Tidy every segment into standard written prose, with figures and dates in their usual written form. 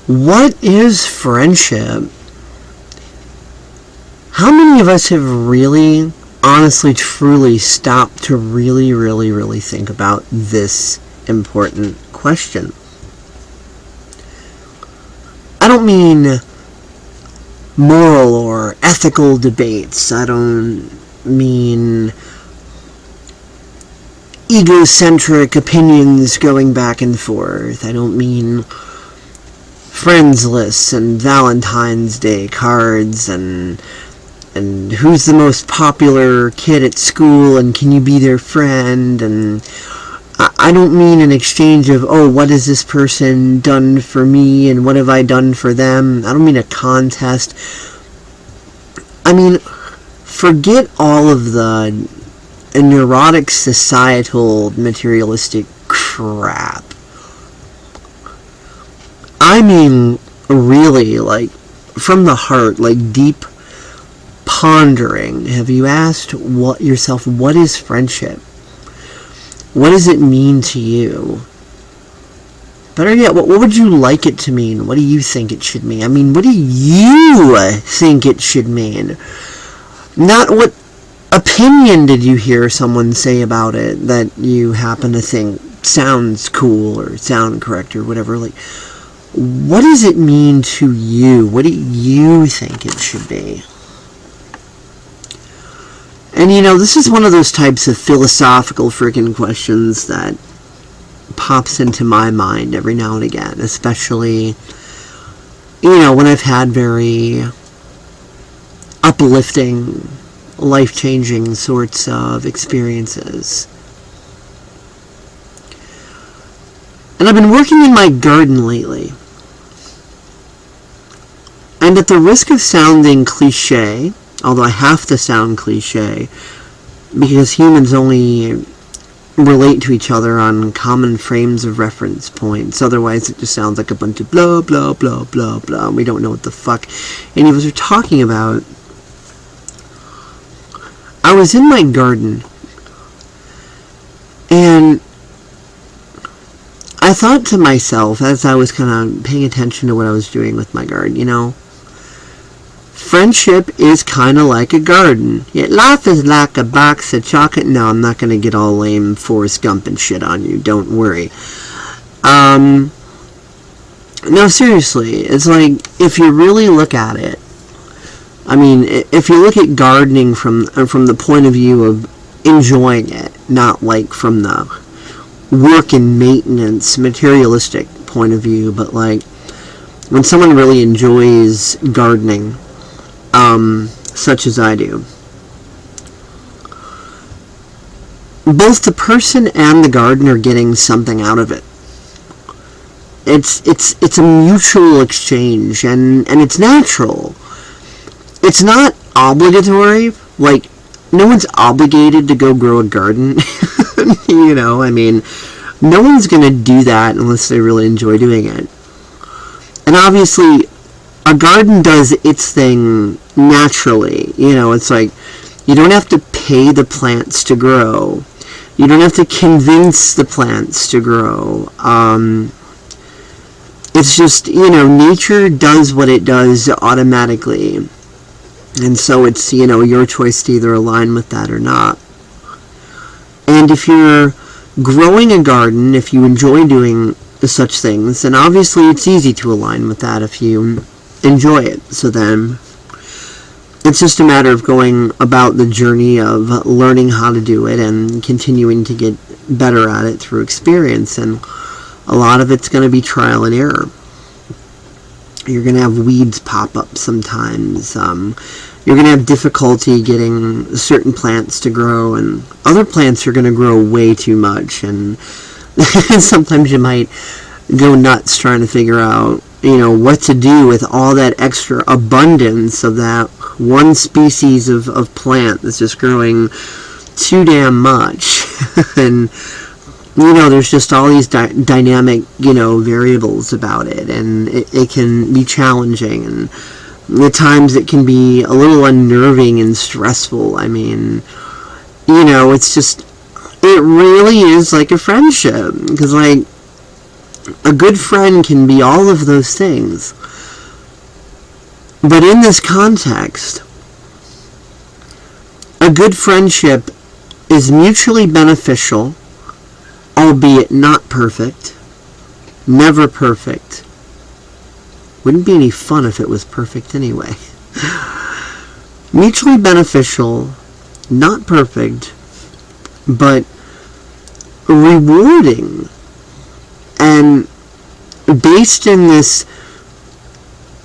What is friendship? How many of us have really, honestly, truly stopped to really think about this important question? I don't mean moral or ethical debates. I don't mean egocentric opinions going back and forth. I don't mean friends lists and Valentine's Day cards and who's the most popular kid at school and can you be their friend, and I don't mean an exchange of, oh, what has this person done for me and what have I done for them. I don't mean a contest. I mean, forget all of the neurotic societal materialistic crap. I mean, really, like, from the heart, like, deep pondering. Have you asked yourself, what is friendship? What does it mean to you? Better yet, what would you like it to mean? What do you think it should mean? I mean, what do you think it should mean? Not what opinion did you hear someone say about it that you happen to think sounds cool or sound correct or whatever. Like, what does it mean to you? What do you think it should be? And this is one of those types of philosophical freaking questions that pops into my mind every now and again, especially, when I've had very uplifting, life-changing sorts of experiences. And I've been working in my garden lately. And at the risk of sounding cliche, although I have to sound cliche, because humans only relate to each other on common frames of reference points. Otherwise, it just sounds like a bunch of blah, blah, blah, blah, blah, and we don't know what the fuck any of us are talking about. I was in my garden, and I thought to myself, as I was kind of paying attention to what I was doing with my garden, friendship is kind of like a garden. Yet life is like a box of chocolate. No, I'm not going to get all lame Forrest Gump and shit on you. Don't worry. No, seriously. It's like, if you really look at it, I mean, if you look at gardening from the point of view of enjoying it, not like from the work and maintenance, materialistic point of view, but like when someone really enjoys gardening, such as I do, both the person and the garden are getting something out of it. It's a mutual exchange, and it's natural. It's not obligatory. Like, no one's obligated to go grow a garden. I mean, no one's gonna do that unless they really enjoy doing it. And obviously, a garden does its thing naturally. It's like, you don't have to pay the plants to grow. You don't have to convince the plants to grow. It's just, nature does what it does automatically. And so it's, your choice to either align with that or not. And if you're growing a garden, if you enjoy doing such things, then obviously it's easy to align with that if you enjoy it. So then it's just a matter of going about the journey of learning how to do it and continuing to get better at it through experience. And a lot of it's going to be trial and error. You're going to have weeds pop up sometimes. You're going to have difficulty getting certain plants to grow, and other plants are going to grow way too much, and sometimes you might go nuts trying to figure out, what to do with all that extra abundance of that one species of plant that's just growing too damn much. And, there's just all these dynamic, variables about it, and it can be challenging, and at times it can be a little unnerving and stressful. I mean, it's just, it really is like a friendship, because, like, A good friend can be all of those things. But in this context, a good friendship is mutually beneficial, albeit not perfect, never perfect. Wouldn't be any fun if it was perfect anyway. Mutually beneficial, not perfect, but rewarding, and based in this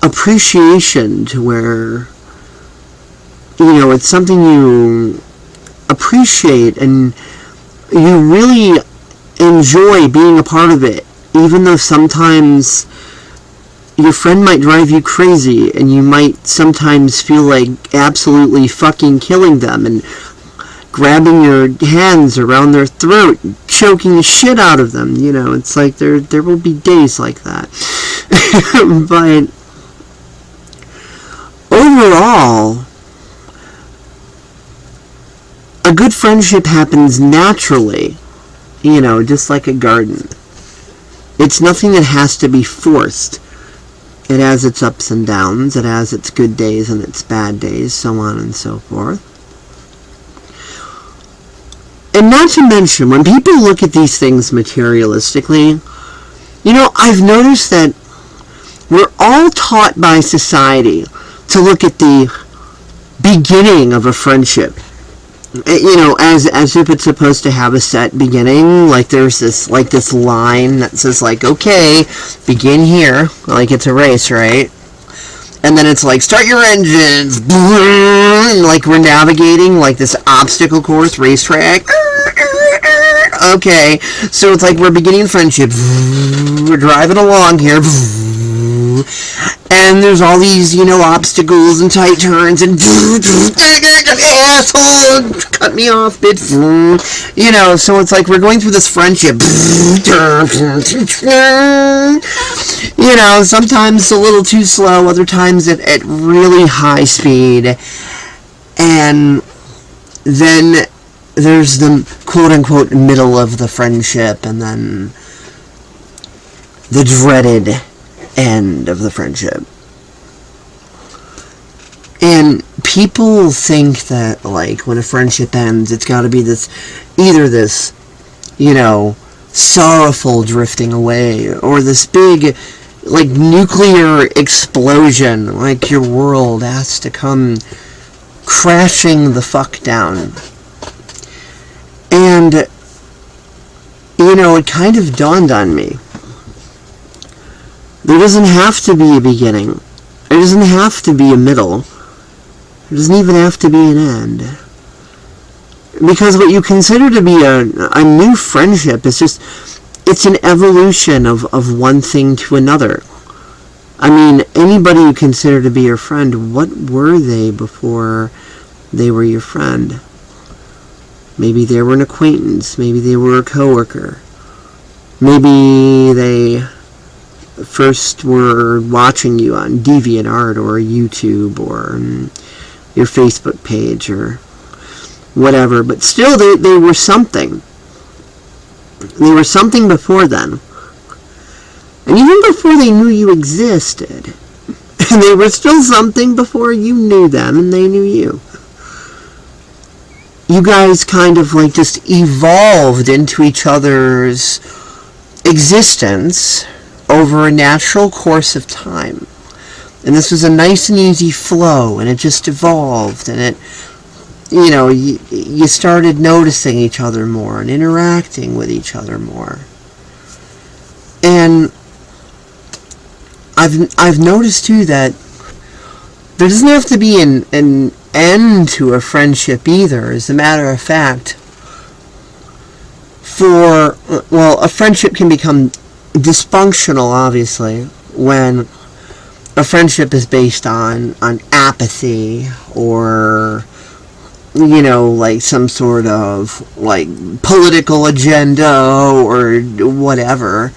appreciation to where, it's something you appreciate and you really enjoy being a part of it, even though sometimes your friend might drive you crazy and you might sometimes feel like absolutely fucking killing them and grabbing your hands around their throat, choking the shit out of them. It's like there will be days like that. But overall, a good friendship happens naturally, just like a garden. It's nothing that has to be forced. It has its ups and downs, it has its good days and its bad days, so on and so forth. And not to mention, when people look at these things materialistically, I've noticed that we're all taught by society to look at the beginning of a friendship, as if it's supposed to have a set beginning. Like there's this line that says okay, begin here, like it's a race, right? And then it's like, start your engines, and like we're navigating like this obstacle course racetrack. Okay, so it's like we're beginning friendship. We're driving along here. And there's all these, obstacles and tight turns and asshole, cut me off, bitch. So it's like we're going through this friendship. Sometimes a little too slow, other times at really high speed. And then there's the quote-unquote middle of the friendship, and then the dreaded end of the friendship. And people think that, when a friendship ends, it's got to be either this, sorrowful drifting away, or this big, nuclear explosion, like your world has to come crashing the fuck down. And, it kind of dawned on me. There doesn't have to be a beginning. There doesn't have to be a middle. There doesn't even have to be an end. Because what you consider to be a new friendship is it's an evolution of one thing to another. I mean, anybody you consider to be your friend, what were they before they were your friend? Maybe they were an acquaintance. Maybe they were a coworker. Maybe they first were watching you on DeviantArt or YouTube or your Facebook page or whatever. But still, they were something. They were something before then. And even before they knew you existed, they were still something before you knew them and they knew you. You guys kind of just evolved into each other's existence over a natural course of time. And this was a nice and easy flow, and it just evolved, and it, you started noticing each other more and interacting with each other more. And I've noticed too that there doesn't have to be an end to a friendship either. As a matter of fact, a friendship can become dysfunctional, obviously, when a friendship is based on apathy or, some sort of, political agenda or whatever.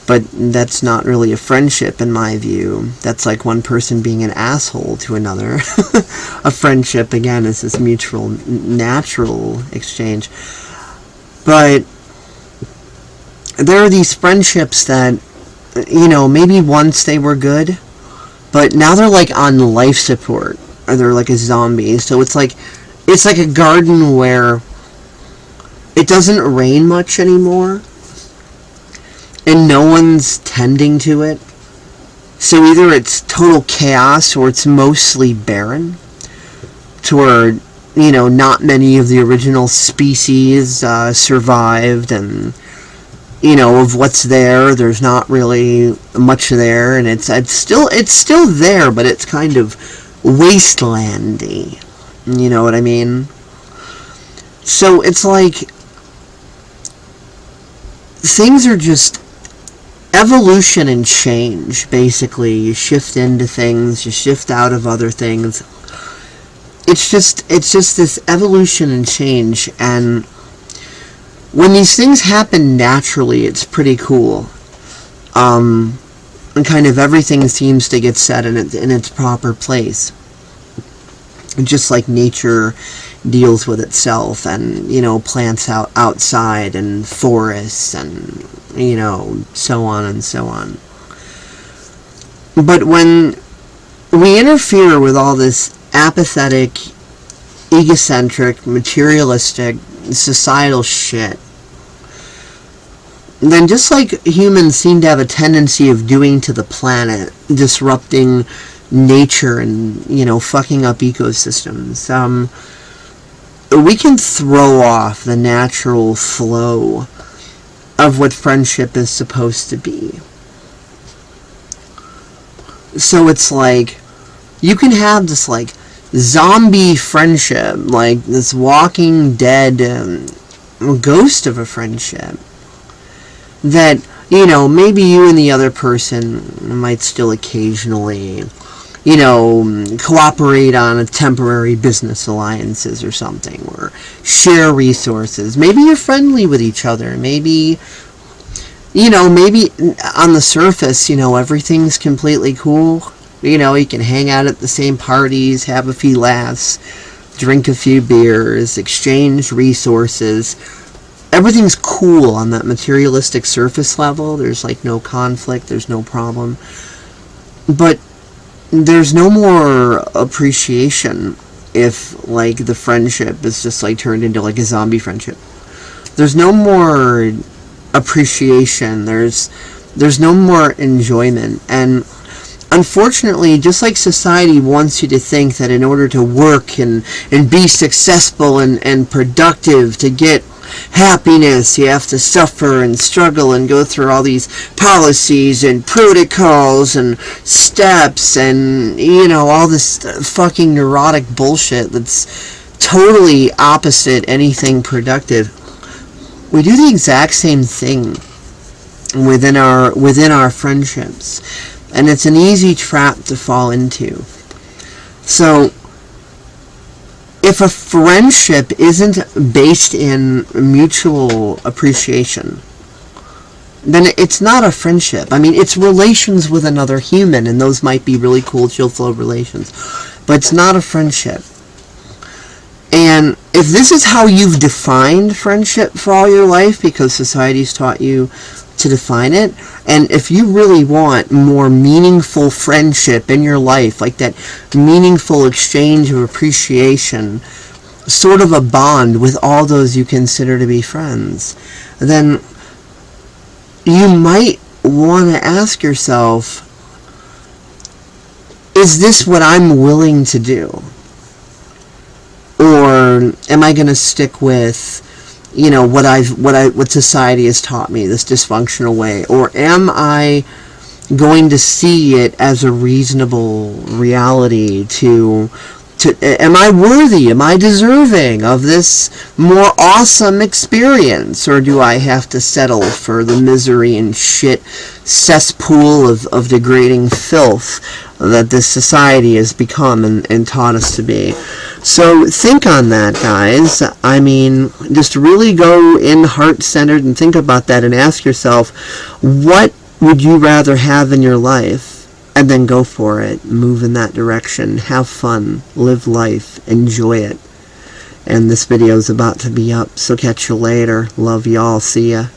But that's not really a friendship, in my view. That's like one person being an asshole to another. A friendship, again, is this mutual, natural exchange. But there are these friendships that, maybe once they were good, but now they're like on life support, or they're like a zombie. So it's like a garden where it doesn't rain much anymore, and no one's tending to it. So either it's total chaos or it's mostly barren, to where, not many of the original species survived, and, of what's there's not really much there, and it's still there, but it's kind of wastelandy. You know what I mean? So it's like things are just evolution and change, basically. You shift into things, you shift out of other things. It's just this evolution and change, and when these things happen naturally, it's pretty cool. And kind of everything seems to get set in its proper place. Just like nature deals with itself, and plants outside, and forests, and so on and so on. But when we interfere with all this apathetic, egocentric, materialistic, societal shit, then just like humans seem to have a tendency of doing to the planet, disrupting nature and, fucking up ecosystems, we can throw off the natural flow of what friendship is supposed to be. So it's like, you can have this, like, zombie friendship, like this walking dead ghost of a friendship, that, maybe you and the other person might still occasionally, cooperate on a temporary business alliances or something, or share resources. Maybe you're friendly with each other. Maybe, maybe on the surface, everything's completely cool. You can hang out at the same parties, have a few laughs, drink a few beers, exchange resources. Everything's cool on that materialistic surface level. There's, like, no conflict. There's no problem. But there's no more appreciation if, like, the friendship is just, like, turned into, like, a zombie friendship. There's no more appreciation. There's no more enjoyment. And unfortunately, just like society wants you to think that in order to work and be successful and productive, to get happiness, you have to suffer and struggle and go through all these policies and protocols and steps and, all this fucking neurotic bullshit that's totally opposite anything productive. We do the exact same thing within our friendships, and it's an easy trap to fall into. So if a friendship isn't based in mutual appreciation, then it's not a friendship. I mean, it's relations with another human, and those might be really cool, chill flow relations, but it's not a friendship. And if this is how you've defined friendship for all your life, because society's taught you to define it, and if you really want more meaningful friendship in your life, like that meaningful exchange of appreciation, sort of a bond with all those you consider to be friends, then you might want to ask yourself, is this what I'm willing to do? Or am I going to stick with, what society has taught me, this dysfunctional way? Or am I going to see it as a reasonable reality to am I worthy, am I deserving of this more awesome experience? Or do I have to settle for the misery and shit cesspool of degrading filth that this society has become and taught us to be? So think on that, guys. I mean, just really go in heart-centered and think about that and ask yourself, what would you rather have in your life? And then go for it. Move in that direction. Have fun. Live life. Enjoy it. And this video is about to be up, so catch you later. Love y'all. See ya.